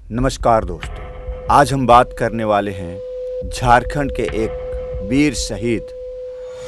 नमस्कार दोस्तों, आज हम बात करने वाले हैं झारखंड के एक वीर शहीद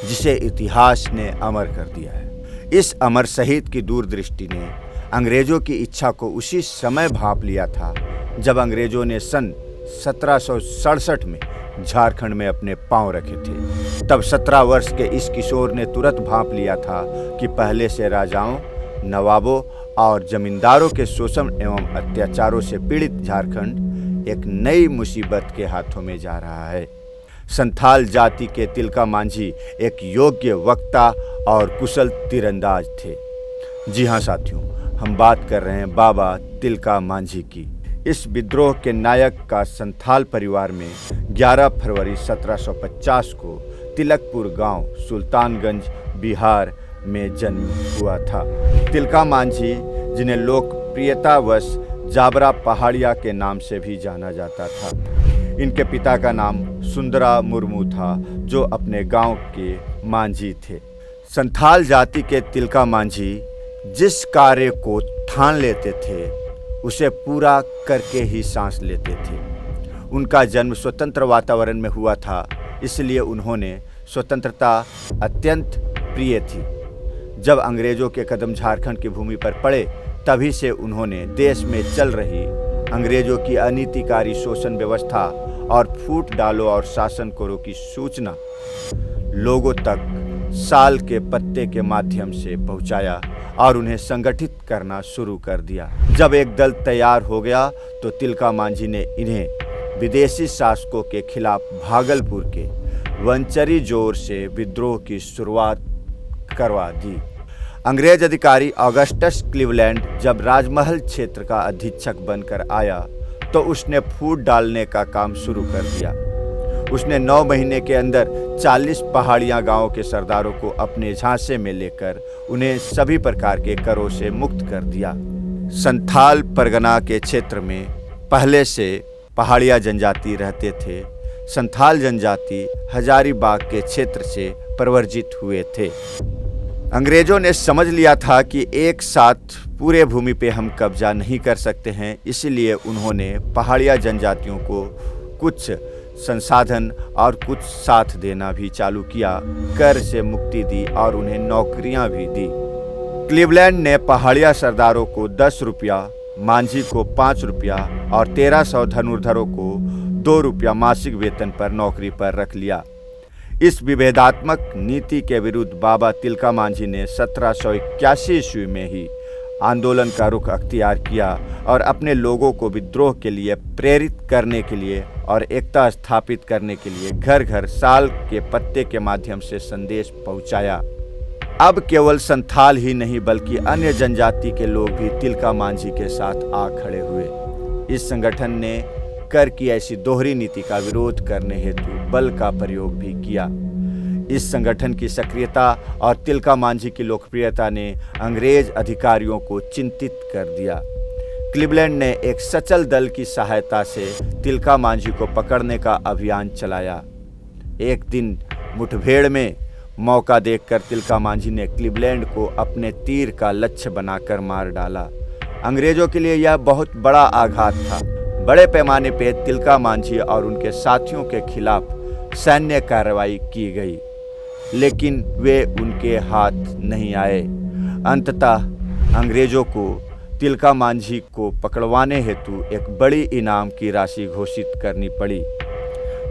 जिसे इतिहास ने अमर कर दिया है। इस अमर शहीद की दूरदृष्टि ने अंग्रेज़ों की इच्छा को उसी समय भांप लिया था जब अंग्रेज़ों ने सन 1767 में झारखंड में अपने पांव रखे थे। तब 17 वर्ष के इस किशोर ने तुरंत भांप लिया था कि पहले से राजाओं, नवाबों और जमींदारों के शोषण एवं अत्याचारों से पीड़ित झारखंड एक नई मुसीबत के हाथों में जा रहा है। संथाल जाति के तिलका मांझी एक योग्य वक्ता और कुशल तीरंदाज थे। जी हाँ साथियों, हम बात कर रहे हैं बाबा तिलका मांझी की। इस विद्रोह के नायक का संथाल परिवार में 11 फरवरी 1750 को तिलकपुर गांव, सुल्तानगंज, बिहार में जन्म हुआ था। तिलका मांझी, जिन्हें लोकप्रियतावश जाबरा पहाड़िया के नाम से भी जाना जाता था, इनके पिता का नाम सुंदरा मुर्मू था, जो अपने गांव के मांझी थे। संथाल जाति के तिलका मांझी जिस कार्य को ठान लेते थे उसे पूरा करके ही सांस लेते थे। उनका जन्म स्वतंत्र वातावरण में हुआ था, इसलिए उन्होंने स्वतंत्रता अत्यंत प्रिय थी। जब अंग्रेज़ों के कदम झारखंड की भूमि पर पड़े, तभी से उन्होंने देश में चल रही अंग्रेज़ों की अनीतिकारी शोषण व्यवस्था और फूट डालो और शासन करो की सूचना लोगों तक साल के पत्ते के माध्यम से पहुंचाया और उन्हें संगठित करना शुरू कर दिया। जब एक दल तैयार हो गया तो तिलका मांझी ने इन्हें विदेशी शासकों के खिलाफ भागलपुर के वंचरी जोर से विद्रोह की शुरुआत करवा दी। अंग्रेज अधिकारी ऑगस्टस क्लीवलैंड जब राजमहल क्षेत्र का अधीक्षक बनकर आया तो उसने फूट डालने का काम शुरू कर दिया। उसने 9 महीने के अंदर 40 पहाड़ियाँ गांवों के सरदारों को अपने झांसे में लेकर उन्हें सभी प्रकार के करों से मुक्त कर दिया। संथाल परगना के क्षेत्र में पहले से पहाड़िया जनजाति रहते थे। संथाल जनजाति हजारीबाग के क्षेत्र से प्रवर्जित हुए थे। अंग्रेज़ों ने समझ लिया था कि एक साथ पूरे भूमि पे हम कब्जा नहीं कर सकते हैं, इसलिए उन्होंने पहाड़िया जनजातियों को कुछ संसाधन और कुछ साथ देना भी चालू किया, कर से मुक्ति दी और उन्हें नौकरियां भी दी। क्लीवलैंड ने पहाड़िया सरदारों को 10 रुपया, मांझी को 5 रुपया और 1300 धनुर्धरों को 2 रुपया मासिक वेतन पर नौकरी पर रख लिया। इस विभेदात्मक नीति के विरुद्ध बाबा तिलका मांझी ने 1781 ईस्वी में ही आंदोलन का रुख अख्तियार किया और अपने लोगों को विद्रोह के लिए प्रेरित करने के लिए और एकता स्थापित करने के लिए घर घर साल के पत्ते के माध्यम से संदेश पहुंचाया। अब केवल संथाल ही नहीं बल्कि अन्य जनजाति के लोग भी तिलका मांझी के साथ आ खड़े हुए। इस संगठन ने कर की ऐसी दोहरी नीति का विरोध करने हेतु बल का प्रयोग भी किया। इस संगठन की सक्रियता और तिलका मांझी की लोकप्रियता ने अंग्रेज अधिकारियों को चिंतित कर दिया। क्लीवलैंड ने एक सचल दल की सहायता से तिलका मांझी को पकड़ने का अभियान चलाया। एक दिन मुठभेड़ में मौका देखकर तिलका मांझी ने क्लीवलैंड को अपने तीर का लक्ष्य बनाकर मार डाला। अंग्रेजों के लिए यह बहुत बड़ा आघात था। बड़े पैमाने पर तिलका मांझी और उनके साथियों के खिलाफ सैन्य कार्रवाई की गई, लेकिन वे उनके हाथ नहीं आए। अंततः अंग्रेजों को तिलका मांझी को पकड़वाने हेतु एक बड़ी इनाम की राशि घोषित करनी पड़ी।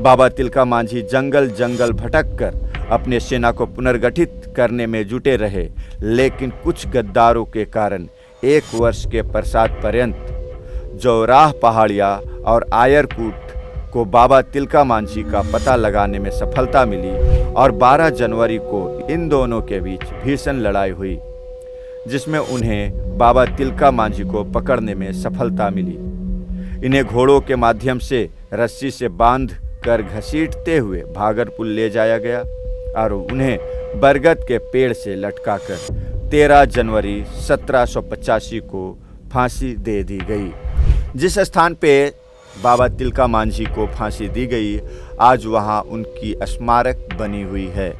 बाबा तिलका मांझी जंगल जंगल भटककर अपने सेना को पुनर्गठित करने में जुटे रहे, लेकिन कुछ गद्दारों के कारण 1 वर्ष के पश्चात पर्यंत जौराह पहाड़िया और आयरकूट को बाबा तिलका मांझी का पता लगाने में सफलता मिली और 12 जनवरी को इन दोनों के बीच भीषण लड़ाई हुई, जिसमें उन्हें बाबा तिलका मांझी को पकड़ने में सफलता मिली। इन्हें घोड़ों के माध्यम से रस्सी से बांध कर घसीटते हुए भागलपुर ले जाया गया और उन्हें बरगद के पेड़ से लटकाकर 13 जनवरी 1785 को फांसी दे दी गई। जिस स्थान पे बाबा तिलका मांझी को फांसी दी गई, आज वहाँ उनकी स्मारक बनी हुई है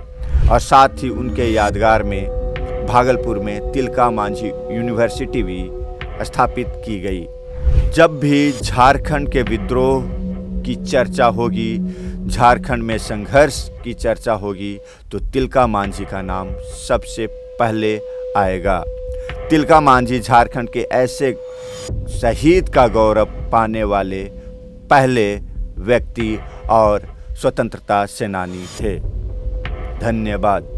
और साथ ही उनके यादगार में भागलपुर में तिलका मांझी यूनिवर्सिटी भी स्थापित की गई। जब भी झारखंड के विद्रोह की चर्चा होगी, झारखंड में संघर्ष की चर्चा होगी, तो तिलका मांझी का नाम सबसे पहले आएगा। तिलका मांझी झारखंड के ऐसे शहीद का गौरव पाने वाले पहले व्यक्ति और स्वतंत्रता सेनानी थे। धन्यवाद।